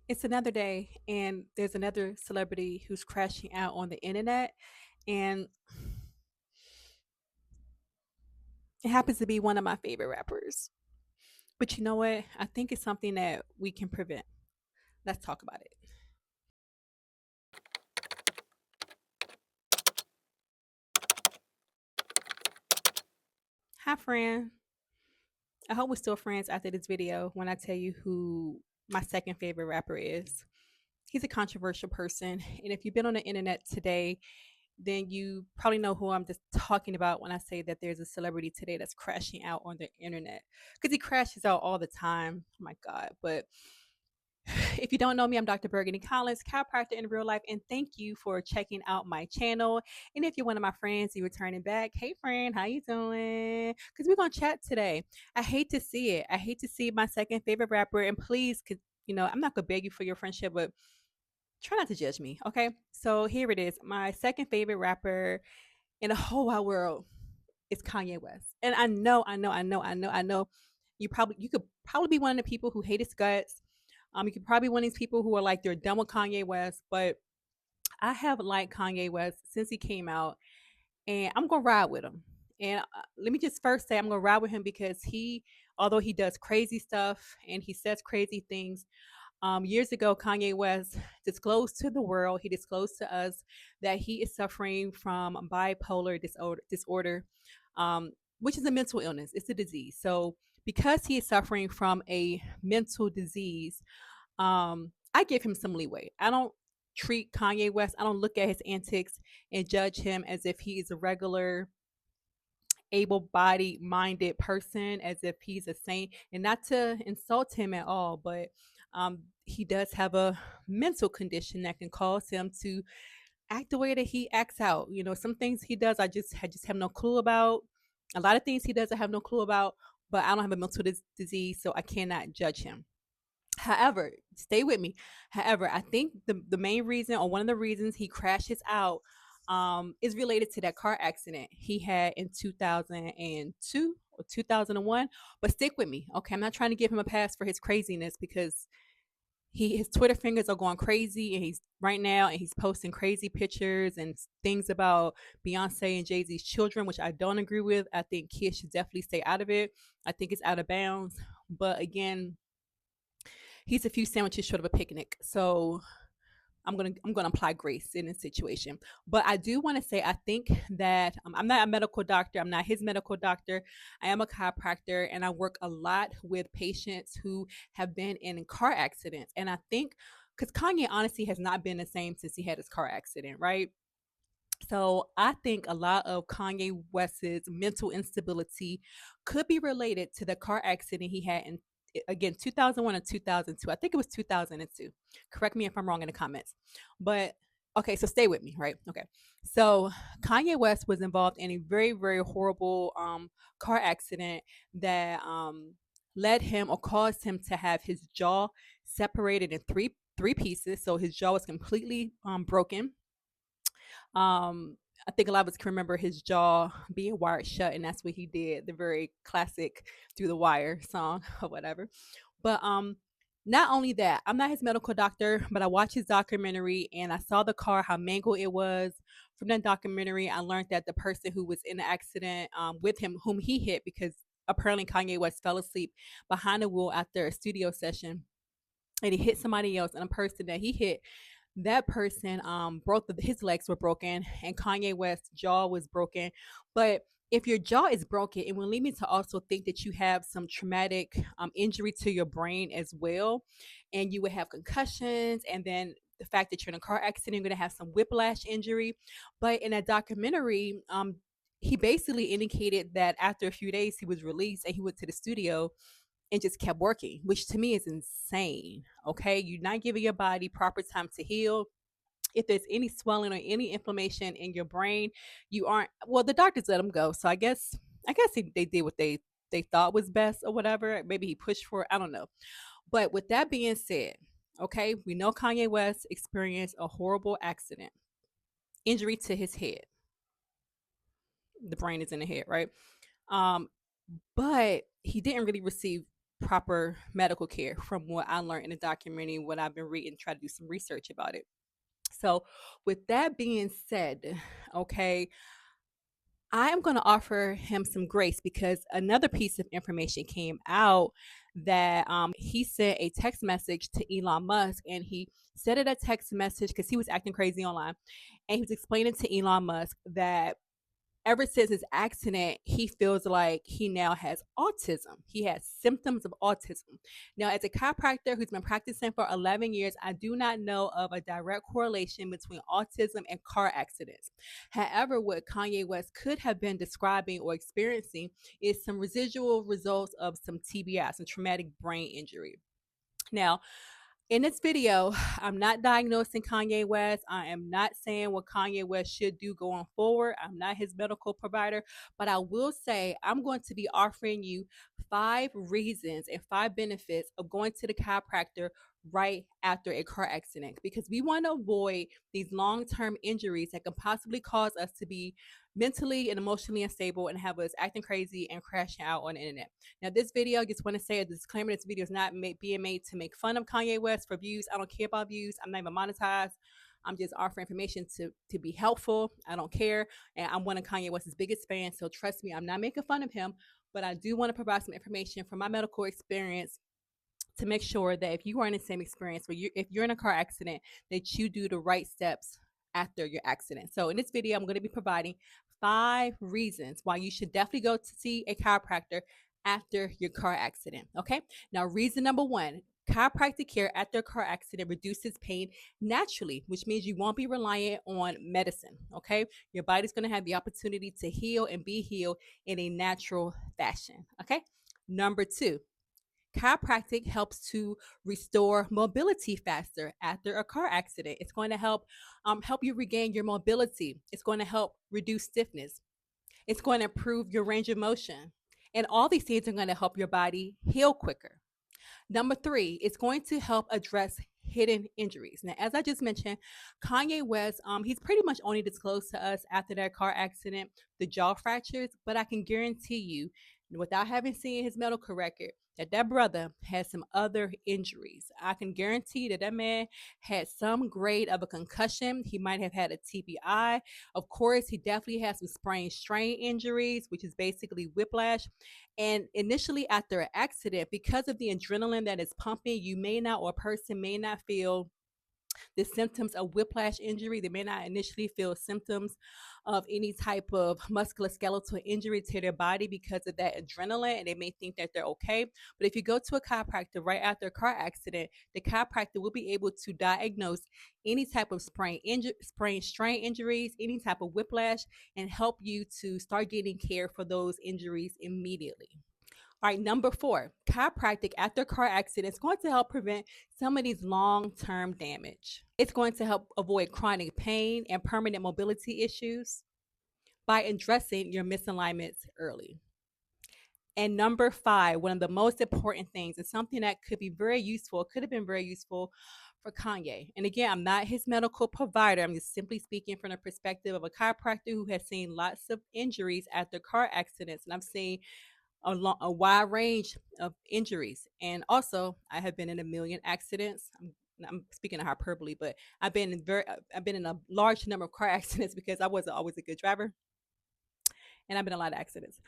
It's another day, and there's another celebrity who's crashing out on the internet, and it happens to be one of my favorite rappers. But you know what? I think it's something that we can prevent. Let's talk about it. Hi, friend. I hope we're still friends after this video when I tell you who my second favorite rapper is. He's a controversial person, and if you've been on the internet today, then you probably know who I'm just talking about when I say that there's a celebrity today that's crashing out on the internet. Because he crashes out all the time. Oh my God. But if you don't know me, I'm Dr. Burgundy Collins, chiropractor in real life, and thank you for checking out my channel. And if you're one of my friends, you're returning back. Hey, friend, how you doing? Because we're gonna chat today. I hate to see it. I hate to see my second favorite rapper. And please, could I'm not gonna beg you for your friendship, but try not to judge me, okay? So here it is. My second favorite rapper in the whole wide world is Kanye West. And I know. You could probably be one of the people who hate his guts. You could probably be one of these people who are like they're done with Kanye West, but I have liked Kanye West since he came out, and I'm gonna ride with him. And let me just first say I'm gonna ride with him because although he does crazy stuff and he says crazy things, years ago, Kanye West disclosed to the world, he disclosed to us that he is suffering from bipolar disorder, um, which is a mental illness. It's a disease. So, because he is suffering from a mental disease, I give him some leeway. I don't treat Kanye West, I don't look at his antics and judge him as if he is a regular able-bodied minded person, as if he's a saint, and not to insult him at all, but he does have a mental condition that can cause him to act the way that he acts out. Some things he does I just have no clue about. A lot of things he does I have no clue about, but I don't have a mental disease, so I cannot judge him. However, stay with me. However, I think the main reason, or one of the reasons he crashes out, is related to that car accident he had in 2002 or 2001. But stick with me, okay? I'm not trying to give him a pass for his craziness, because his Twitter fingers are going crazy, and he's posting crazy pictures and things about Beyonce and Jay-Z's children, which I don't agree with. I think kids should definitely stay out of it. I think it's out of bounds. But again, he's a few sandwiches short of a picnic. So I'm gonna apply grace in this situation. But I do want to say I think that I'm not a medical doctor. I'm not his medical doctor. I am a chiropractor, and I work a lot with patients who have been in car accidents. And I think because Kanye honestly has not been the same since he had his car accident, right? So I think a lot of Kanye West's mental instability could be related to the car accident he had in, again, 2001 and 2002. I think it was 2002. Correct me if I'm wrong in the comments. But okay, so stay with me, right? Okay. So Kanye West was involved in a very, very horrible car accident that led him or caused him to have his jaw separated in three pieces. So his jaw was completely broken. I think a lot of us can remember his jaw being wired shut, and that's what he did, the very classic "Through the Wire" song or whatever. But not only that, I'm not his medical doctor, but I watched his documentary and I saw the car, how mangled it was. From that documentary, I learned that the person who was in the accident with him, whom he hit, because apparently Kanye West fell asleep behind the wheel after a studio session, and he hit somebody else, and a person that he hit, that person, both of his legs were broken, and Kanye West's jaw was broken. But if your jaw is broken, it will lead me to also think that you have some traumatic injury to your brain as well, and you would have concussions, and then the fact that you're in a car accident, you're going to have some whiplash injury. But in that documentary, he basically indicated that after a few days he was released and he went to the studio and just kept working, which to me is insane. Okay, you're not giving your body proper time to heal. If there's any swelling or any inflammation in your brain, you aren't, well, the doctors let him go. So I guess they did what they thought was best or whatever. Maybe he pushed for it. I don't know. But with that being said, okay, we know Kanye West experienced a horrible accident, injury to his head. The brain is in the head, right? Um, but he didn't really receive proper medical care from what I learned in the documentary, what I've been reading, try to do some research about it. So, with that being said, okay, I am going to offer him some grace because another piece of information came out that he sent a text message to Elon Musk, and he sent it a text message because he was acting crazy online, and he was explaining to Elon Musk that ever since his accident, he feels like he now has autism. He has symptoms of autism. Now, as a chiropractor who's been practicing for 11 years, I do not know of a direct correlation between autism and car accidents. However, what Kanye West could have been describing or experiencing is some residual results of some TBI, some traumatic brain injury. Now, in this video, I'm not diagnosing Kanye West. I am not saying what Kanye West should do going forward. I'm not his medical provider, but I will say I'm going to be offering you 5 reasons and 5 benefits of going to the chiropractor right after a car accident because we want to avoid these long-term injuries that can possibly cause us to be mentally and emotionally unstable and have us acting crazy and crashing out on the internet. Now, this video, I just want to say a disclaimer: this video is not being made to make fun of Kanye West for views. I don't care about views. I'm not even monetized. I'm just offering information to be helpful. I don't care. And I'm one of Kanye West's biggest fans. So trust me, I'm not making fun of him, but I do want to provide some information from my medical experience to make sure that if you are in the same experience, if you're in a car accident, that you do the right steps after your accident. So in this video, I'm going to be providing 5 reasons why you should definitely go to see a chiropractor after your car accident. Okay. Now, reason number 1. Chiropractic care after a car accident reduces pain naturally, which means you won't be reliant on medicine. Okay. Your body's going to have the opportunity to heal and be healed in a natural fashion. Okay. Number 2, chiropractic helps to restore mobility faster after a car accident. It's going to help you regain your mobility. It's going to help reduce stiffness. It's going to improve your range of motion. And all these things are going to help your body heal quicker. Number 3, it's going to help address hidden injuries. Now, as I just mentioned, Kanye West, he's pretty much only disclosed to us after that car accident the jaw fractures, but I can guarantee you, without having seen his medical record, that brother has some other injuries. I can guarantee that man had some grade of a concussion. He might have had a TBI. Of course, he definitely has some sprain strain injuries, which is basically whiplash. And initially after an accident, because of the adrenaline that is pumping, you may not, or a person may not feel the symptoms of whiplash injury. They may not initially feel symptoms of any type of musculoskeletal injury to their body because of that adrenaline, and they may think that they're okay. But if you go to a chiropractor right after a car accident, the chiropractor will be able to diagnose any type of sprain strain injuries, any type of whiplash, and help you to start getting care for those injuries immediately. All right, number 4, chiropractic after car accident is going to help prevent some of these long-term damage. It's going to help avoid chronic pain and permanent mobility issues by addressing your misalignments early. And number 5, one of the most important things, and something that could be very useful, could have been very useful for Kanye. And again, I'm not his medical provider. I'm just simply speaking from the perspective of a chiropractor who has seen lots of injuries after car accidents. And I've seen a wide range of injuries. And also, I have been in a million accidents. I'm speaking of hyperbole, but I've been in a large number of car accidents because I wasn't always a good driver, and I've been in a lot of accidents.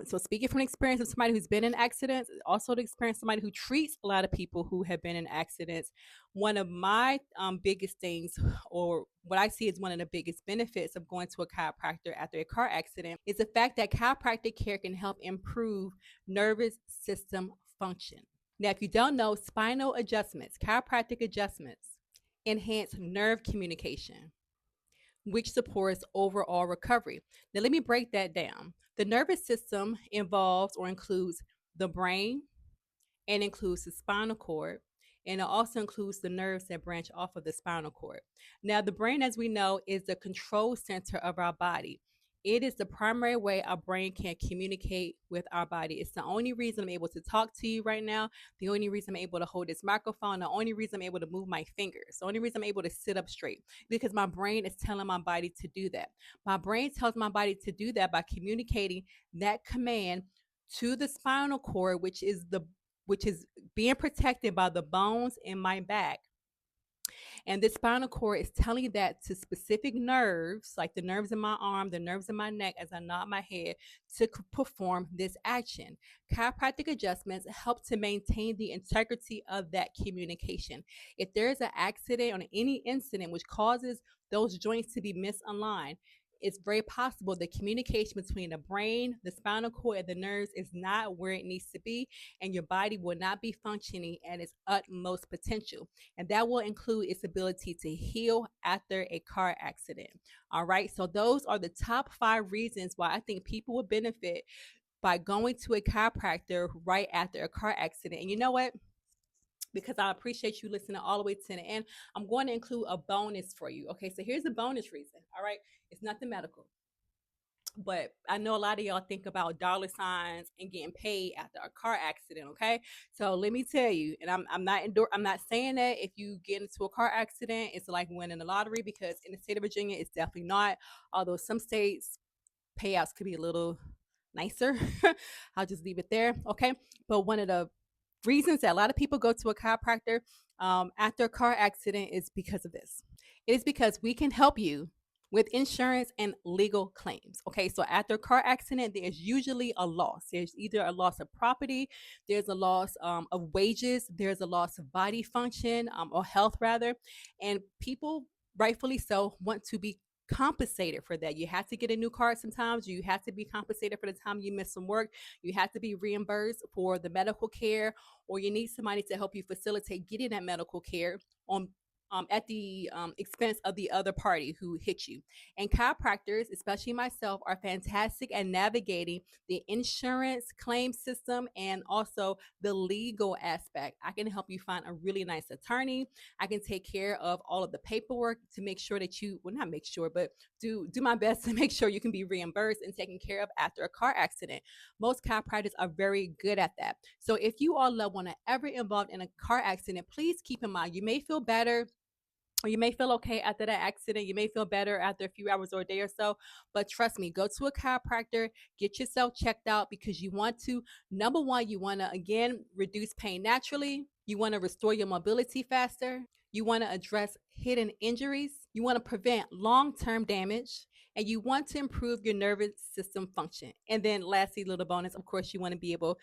So speaking from experience of somebody who's been in accidents, also the experience of somebody who treats a lot of people who have been in accidents, one of my biggest things, or what I see as one of the biggest benefits of going to a chiropractor after a car accident, is the fact that chiropractic care can help improve nervous system function. Now, if you don't know, spinal adjustments, chiropractic adjustments, enhance nerve communication, which supports overall recovery. Now, let me break that down. The nervous system involves or includes the brain and includes the spinal cord, and it also includes the nerves that branch off of the spinal cord. Now, the brain, as we know, is the control center of our body. It is the primary way our brain can communicate with our body. It's the only reason I'm able to talk to you right now. The only reason I'm able to hold this microphone. The only reason I'm able to move my fingers. The only reason I'm able to sit up straight, because my brain is telling my body to do that. My brain tells my body to do that by communicating that command to the spinal cord, which is the which is being protected by the bones in my back. And this spinal cord is telling that to specific nerves, like the nerves in my arm, the nerves in my neck, as I nod my head, to perform this action. Chiropractic adjustments help to maintain the integrity of that communication. If there is an accident or any incident which causes those joints to be misaligned, it's very possible the communication between the brain, the spinal cord, and the nerves is not where it needs to be, and your body will not be functioning at its utmost potential. And that will include its ability to heal after a car accident. All right. So, those are the top 5 reasons why I think people would benefit by going to a chiropractor right after a car accident. And you know what? Because I appreciate you listening all the way to the end, I'm going to include a bonus for you. Okay, so here's the bonus reason. All right, it's nothing medical, but I know a lot of y'all think about dollar signs and getting paid after a car accident. Okay, so let me tell you, and I'm not saying that if you get into a car accident, it's like winning the lottery, because in the state of Virginia, it's definitely not. Although some states payouts could be a little nicer. I'll just leave it there. Okay, but one of the reasons that a lot of people go to a chiropractor after a car accident is because of this. It is because we can help you with insurance and legal claims. Okay, so after a car accident, there's usually a loss. There's either a loss of property, there's a loss of wages, there's a loss of body function or health, rather. And people, rightfully so, want to be compensated for that. You have to get a new car sometimes. You have to be compensated for the time you miss some work. You have to be reimbursed for the medical care, or you need somebody to help you facilitate getting that medical care on at the expense of the other party who hit you. And chiropractors, especially myself, are fantastic at navigating the insurance claim system and also the legal aspect. I can help you find a really nice attorney. I can take care of all of the paperwork to make sure that you, well, not make sure, but do my best to make sure you can be reimbursed and taken care of after a car accident. Most chiropractors are very good at that. So if you or loved one are ever involved in a car accident, please keep in mind you may feel better, or you may feel okay after that accident. You may feel better after a few hours or a day or so. But trust me, go to a chiropractor, get yourself checked out, because you want to, number one, you want to, again, reduce pain naturally. You want to restore your mobility faster. You want to address hidden injuries. You want to prevent long term damage. And you want to improve your nervous system function. And then, lastly, little bonus, of course, you want to be able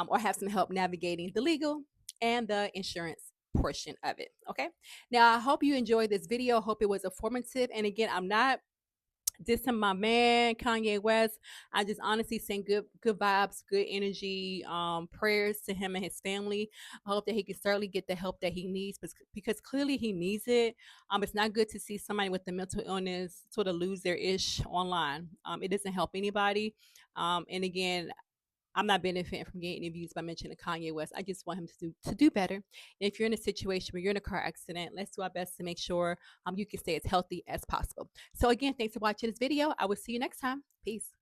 or have some help navigating the legal and the insurance portion of it. Okay. Now, I hope you enjoyed this video. I hope it was informative. And again, I'm not dissing my man Kanye West. I just honestly send good vibes, good energy, prayers to him and his family. I hope that he can certainly get the help that he needs, because clearly he needs it. It's not good to see somebody with a mental illness sort of lose their ish online. It doesn't help anybody. And again, I'm not benefiting from getting any views by mentioning Kanye West. I just want him to do better. And if you're in a situation where you're in a car accident, let's do our best to make sure you can stay as healthy as possible. So again, thanks for watching this video. I will see you next time. Peace.